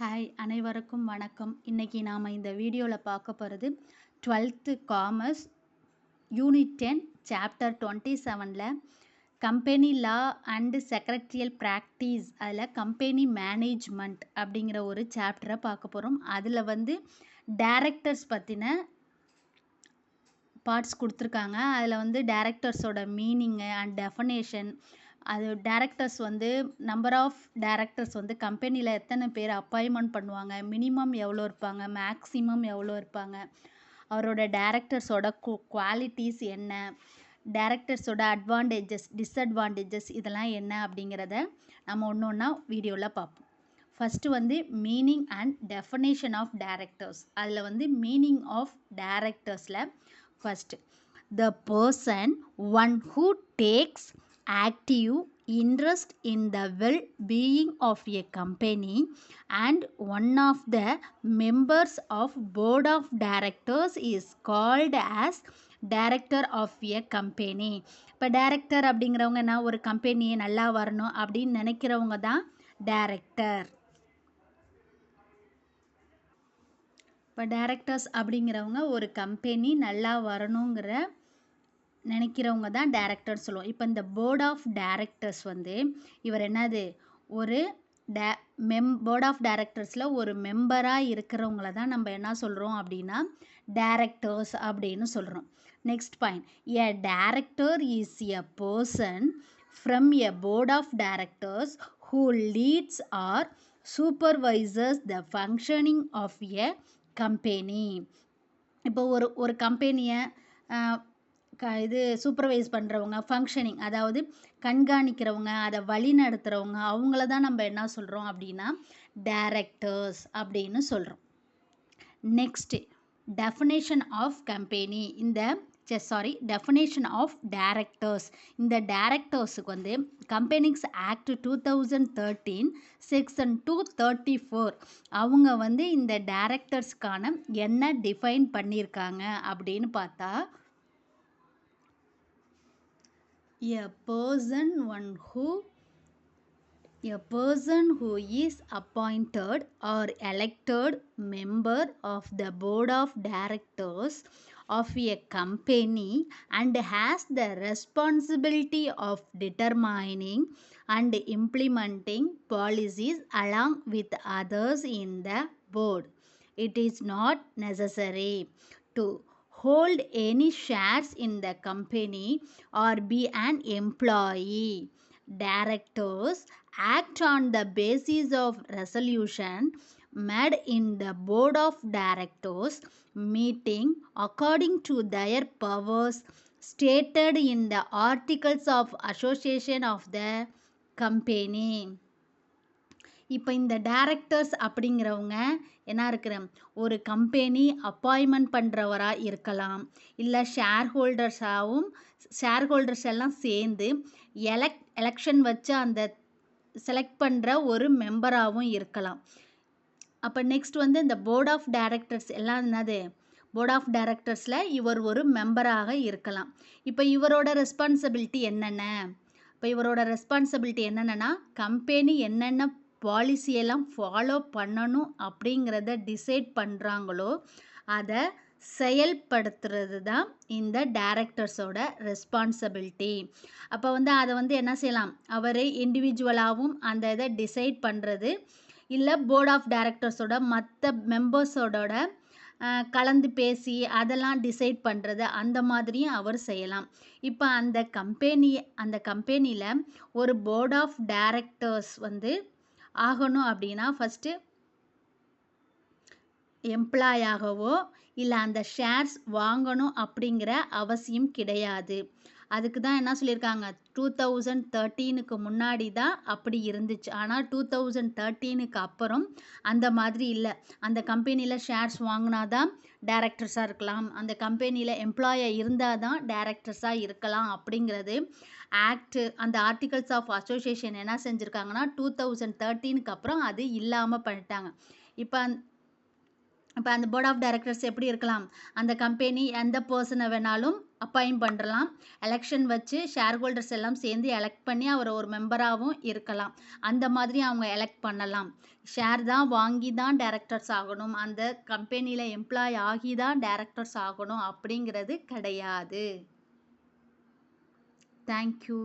Hi அனைவருக்கும் வணக்கம். இன்னைக்கு நாம் இந்த வீடியோவில் பார்க்க போகிறது 12th காமர்ஸ் யூனிட் 10 சாப்டர் 27ல் company law and secretarial practice அதில் கம்பெனி மேனேஜ்மெண்ட் அப்படிங்கிற ஒரு சாப்டரை பார்க்க போகிறோம். அதில் டைரக்டர்ஸ் பற்றின பார்ட்ஸ் கொடுத்துருக்காங்க. அதில் டைரக்டர்ஸோட மீனிங்கு அண்ட் டெஃபனேஷன், அது டைரக்டர்ஸ் நம்பர் ஆஃப் டைரக்டர்ஸ் கம்பெனியில் எத்தனை பேர் அப்பாயின்மெண்ட் பண்ணுவாங்க, மினிமம் எவ்வளோ இருப்பாங்க, மேக்ஸிமம் எவ்வளோ இருப்பாங்க, அவரோட டைரக்டர்ஸோட குவாலிட்டிஸ் என்ன, டைரக்டர்ஸோட அட்வான்டேஜஸ் டிஸ்அட்வான்டேஜஸ் இதெல்லாம் என்ன அப்படிங்கிறத நம்ம ஒன்று ஒன்றா வீடியோவில் பார்ப்போம். First meaning and definition of directors. அதில் மீனிங் ஆஃப் டைரக்டர்ஸில் first the person one who takes active interest in the well-being of a company and one of the members of board of directors is called as director of a company. இப்போ director அப்படிங்கிறவங்க என்ன, ஒரு கம்பெனியை நல்லா வரணும் அப்படின்னு நினைக்கிறவங்க தான் டைரக்டர். இப்போ டைரக்டர்ஸ் அப்படிங்கிறவங்க ஒரு கம்பெனி நல்லா வரணுங்கிற நினைக்கிறவங்க தான் டைரக்டர் சொல்லுவோம். இப்போ இந்த போர்ட் ஆஃப் டைரக்டர்ஸ் இவர் என்னது, ஒரு போர்ட் ஆஃப் டைரக்டர்ஸில் ஒரு மெம்பராக இருக்கிறவங்கள தான் நம்ம என்ன சொல்கிறோம் அப்படின்னா டைரக்டர்ஸ் அப்படின்னு சொல்கிறோம். Next point, a director is a person from a board of directors who leads or supervises the functioning of a company. இப்போ ஒரு கம்பெனியை இது சூப்பர்வைஸ் பண்ணுறவங்க, ஃபங்க்ஷனிங் அதாவது கண்காணிக்கிறவங்க, அதை வழி நடத்துகிறவங்க, அவங்கள தான் நம்ம என்ன சொல்கிறோம் அப்படின்னா டைரக்டர்ஸ் அப்படின்னு சொல்கிறோம். Next definition of company. Definition of directors. இந்த டைரக்டர்ஸுக்கு கம்பெனிஸ் ஆக்ட் 2013 செக்ஷன் 234 அவங்க இந்த டைரக்டர்ஸ்க்கான என்ன டிஃபைன் பண்ணியிருக்காங்க அப்படின்னு பார்த்தா, a person who is appointed or elected member of the board of directors of a company and has the responsibility of determining and implementing policies along with others in the board. It is not necessary to hold any shares in the company or be an employee. Directors act on the basis of resolution made in the board of directors meeting according to their powers stated in the articles of association of the company. இப்போ இந்த directors அப்படிங்கிறவங்க என்ன இருக்கிற, ஒரு company appointment பண்ணுறவராக இருக்கலாம், இல்லை shareholders எல்லாம் சேர்ந்து எலெக்ஷன் வச்சு அந்த செலக்ட் பண்ணுற ஒரு மெம்பராகவும் இருக்கலாம். அப்போ நெக்ஸ்ட் இந்த போர்ட் ஆஃப் டைரக்டர்ஸ் எல்லாம் என்னது, போர்ட் ஆஃப் டைரக்டர்ஸில் இவர் ஒரு மெம்பராக இருக்கலாம். இப்போ இவரோட ரெஸ்பான்சிபிலிட்டி என்னென்னா கம்பெனி என்னென்ன பாலிசியெல்லாம் ஃபாலோ பண்ணணும் அப்படிங்கிறத டிசைட் பண்ணுறாங்களோ அதை செயல்படுத்துறது தான் இந்த டைரக்டர்ஸோட ரெஸ்பான்சிபிலிட்டி. அப்போ அதை என்ன செய்யலாம், அவர் இண்டிவிஜுவலாகவும் அந்த இதை டிசைட் பண்ணுறது, இல்லை போர்ட் ஆஃப் டைரக்டர்ஸோட மற்ற மெம்பர்ஸோட கலந்து பேசி அதெல்லாம் டிசைட் பண்ணுறது, அந்த மாதிரியும் அவர் செய்யலாம். இப்போ அந்த கம்பெனியில் ஒரு போர்ட் ஆஃப் டைரக்டர்ஸ் ஆகணும் அப்படின்னா ஃபஸ்ட்டு எம்ப்ளாயாகவோ இல்லை அந்த ஷேர்ஸ் வாங்கணும் அப்படிங்கிற அவசியம் கிடையாது. அதுக்கு தான் என்ன சொல்லியிருக்காங்க, 2013க்கு முன்னாடி தான் அப்படி இருந்துச்சு. ஆனால் 2013க்கு அப்புறம் அந்த மாதிரி இல்லை. அந்த கம்பெனியில் ஷேர்ஸ் வாங்கினா தான் டைரக்டர்ஸாக இருக்கலாம், அந்த கம்பெனியில் எம்ப்ளாயாக இருந்தால் தான் டைரக்டர்ஸாக இருக்கலாம் அப்படிங்கிறது ஆக்ட், அந்த ஆர்டிகல்ஸ் ஆஃப் அசோசியேஷன் என்ன செஞ்சுருக்காங்கன்னா 2013க்கு அப்புறம் அது இல்லாமல் பண்ணிட்டாங்க. இப்போ அந்த போர்ட் ஆஃப் டைரக்டர்ஸ் எப்படி இருக்கலாம், அந்த கம்பெனி எந்த பர்சனை வேணாலும் அப்பாயிண்ட் பண்ணலாம். எலெக்ஷன் வச்சு ஷேர் ஹோல்டர்ஸ் எல்லாம் சேர்ந்து எலெக்ட் பண்ணி அவரை ஒரு மெம்பராகவும் இருக்கலாம். அந்த மாதிரி அவங்க எலெக்ட் பண்ணலாம். ஷேர் தான் வாங்கி தான் டைரக்டர்ஸ் ஆகணும், அந்த கம்பெனியில் எம்ப்ளாய் ஆகி தான் டைரக்டர்ஸ் ஆகணும் அப்படிங்கிறது கிடையாது. தேங்க்யூ.